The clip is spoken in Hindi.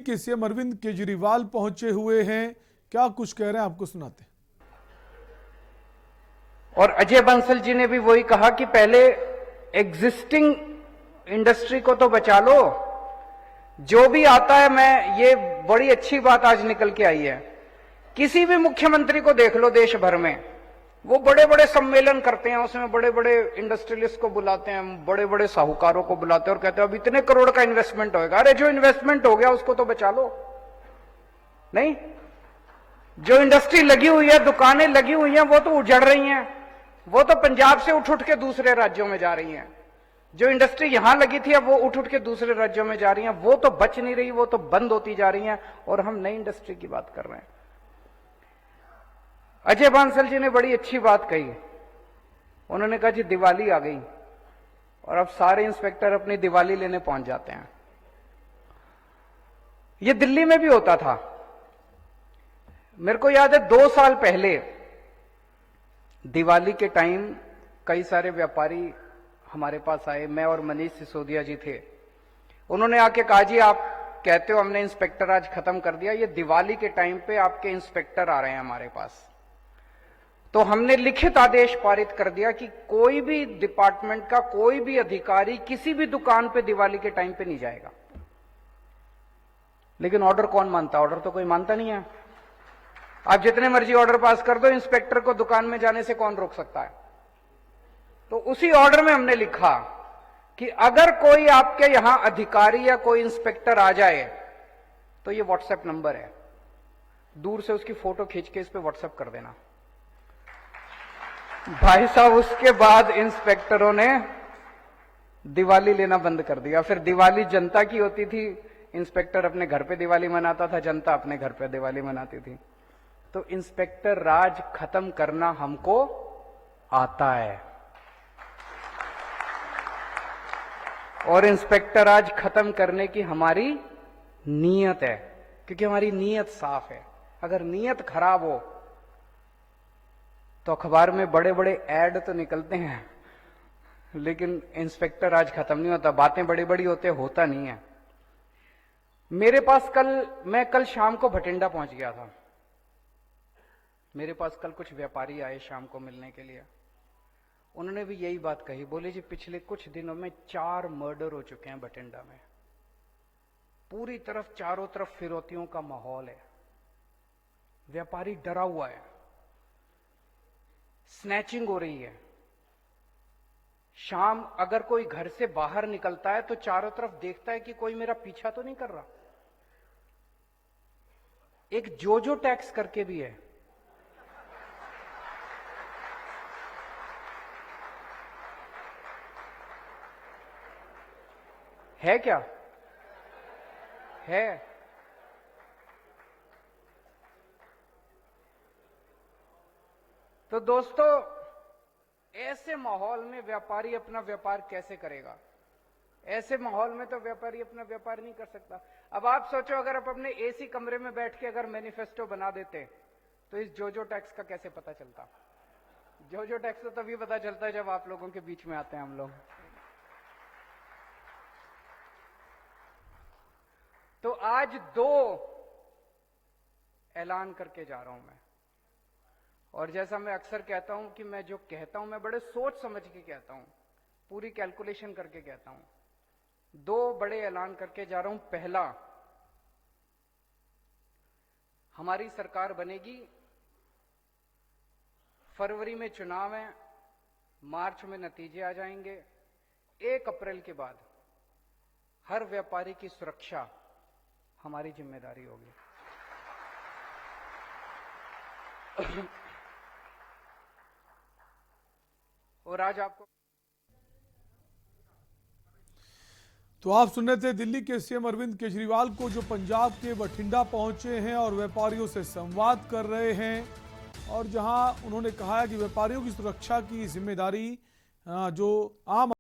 कि सीएम अरविंद केजरीवाल पहुंचे हुए हैं, क्या कुछ कह रहे हैं आपको सुनाते हैं। और अजय बंसल जी ने भी वही कहा कि पहले एग्जिस्टिंग इंडस्ट्री को तो बचा लो, जो भी आता है। मैं ये बड़ी अच्छी बात आज निकल के आई है। किसी भी मुख्यमंत्री को देख लो देश भर में, वो बड़े बड़े सम्मेलन करते हैं, उसमें बड़े बड़े इंडस्ट्रियलिस्ट को बुलाते हैं, बड़े बड़े साहूकारों को बुलाते हैं और कहते हैं अब इतने करोड़ का इन्वेस्टमेंट होगा। अरे जो इन्वेस्टमेंट हो गया उसको तो बचा लो। नहीं, जो इंडस्ट्री लगी हुई है, दुकानें लगी हुई हैं, वो तो उजड़ रही हैं, वो तो पंजाब से उठ उठ के दूसरे राज्यों में जा रही हैं। जो इंडस्ट्री यहां लगी थी अब वो उठ उठ के दूसरे राज्यों में जा रही हैं, वो तो बच नहीं रही, वो तो बंद होती जा रही हैं। और हम नई इंडस्ट्री की बात कर रहे हैं। अजय बांसल जी ने बड़ी अच्छी बात कही। उन्होंने कहा जी दिवाली आ गई और अब सारे इंस्पेक्टर अपनी दिवाली लेने पहुंच जाते हैं। ये दिल्ली में भी होता था। मेरे को याद है 2 साल पहले दिवाली के टाइम कई सारे व्यापारी हमारे पास आए। मैं और मनीष सिसोदिया जी थे। उन्होंने आके कहा जी आप कहते हो हमने इंस्पेक्टर आज खत्म कर दिया, ये दिवाली के टाइम पे आपके इंस्पेक्टर आ रहे हैं हमारे पास। तो हमने लिखित आदेश पारित कर दिया कि कोई भी डिपार्टमेंट का कोई भी अधिकारी किसी भी दुकान पे दिवाली के टाइम पे नहीं जाएगा। लेकिन ऑर्डर कौन मानता? ऑर्डर तो कोई मानता नहीं है। आप जितने मर्जी ऑर्डर पास कर दो, इंस्पेक्टर को दुकान में जाने से कौन रोक सकता है? तो उसी ऑर्डर में हमने लिखा कि अगर कोई आपके यहां अधिकारी या कोई इंस्पेक्टर आ जाए तो ये व्हाट्सएप नंबर है, दूर से उसकी फोटो खींच के इस पे व्हाट्सएप कर देना। भाई साहब, उसके बाद इंस्पेक्टरों ने दिवाली लेना बंद कर दिया। फिर दिवाली जनता की होती थी, इंस्पेक्टर अपने घर पे दिवाली मनाता था, जनता अपने घर पे दिवाली मनाती थी। तो इंस्पेक्टर राज खत्म करना हमको आता है और इंस्पेक्टर राज खत्म करने की हमारी नीयत है, क्योंकि हमारी नीयत साफ है। अगर नीयत खराब हो तो अखबार में बड़े बड़े ऐड तो निकलते हैं, लेकिन इंस्पेक्टर राज खत्म नहीं होता। बातें बड़ी बड़ी होता नहीं है। मेरे पास मैं कल शाम को भटिंडा पहुंच गया था। मेरे पास कल कुछ व्यापारी आए शाम को मिलने के लिए। उन्होंने भी यही बात कही। बोले जी पिछले कुछ दिनों में 4 मर्डर हो चुके हैं भटिंडा में। पूरी तरफ चारों तरफ फिरौतियों का माहौल है। व्यापारी डरा हुआ है, स्नैचिंग हो रही है। शाम अगर कोई घर से बाहर निकलता है तो चारों तरफ देखता है कि कोई मेरा पीछा तो नहीं कर रहा। एक जोजो टैक्स करके भी है क्या? है। तो दोस्तों, ऐसे माहौल में व्यापारी अपना व्यापार कैसे करेगा? ऐसे माहौल में तो व्यापारी अपना व्यापार नहीं कर सकता। अब आप सोचो, अगर आप अपने एसी कमरे में बैठ के अगर मैनिफेस्टो बना देते तो इस जोजो टैक्स का कैसे पता चलता? जोजो टैक्स तो तभी पता चलता है जब आप लोगों के बीच में आते हैं हम लोग। तो आज 2 ऐलान करके जा रहा हूं मैं। और जैसा मैं अक्सर कहता हूं कि मैं जो कहता हूं मैं बड़े सोच समझ के कहता हूं, पूरी कैलकुलेशन करके कहता हूं। 2 बड़े ऐलान करके जा रहा हूं। पहला, हमारी सरकार बनेगी, फरवरी में चुनाव है, मार्च में नतीजे आ जाएंगे। 1 अप्रैल के बाद हर व्यापारी की सुरक्षा हमारी जिम्मेदारी होगी। और आज आपको तो आप सुन रहे थे दिल्ली के सीएम अरविंद केजरीवाल को, जो पंजाब के बठिंडा पहुंचे हैं और व्यापारियों से संवाद कर रहे हैं। और जहां उन्होंने कहा है कि व्यापारियों की सुरक्षा की जिम्मेदारी जो आम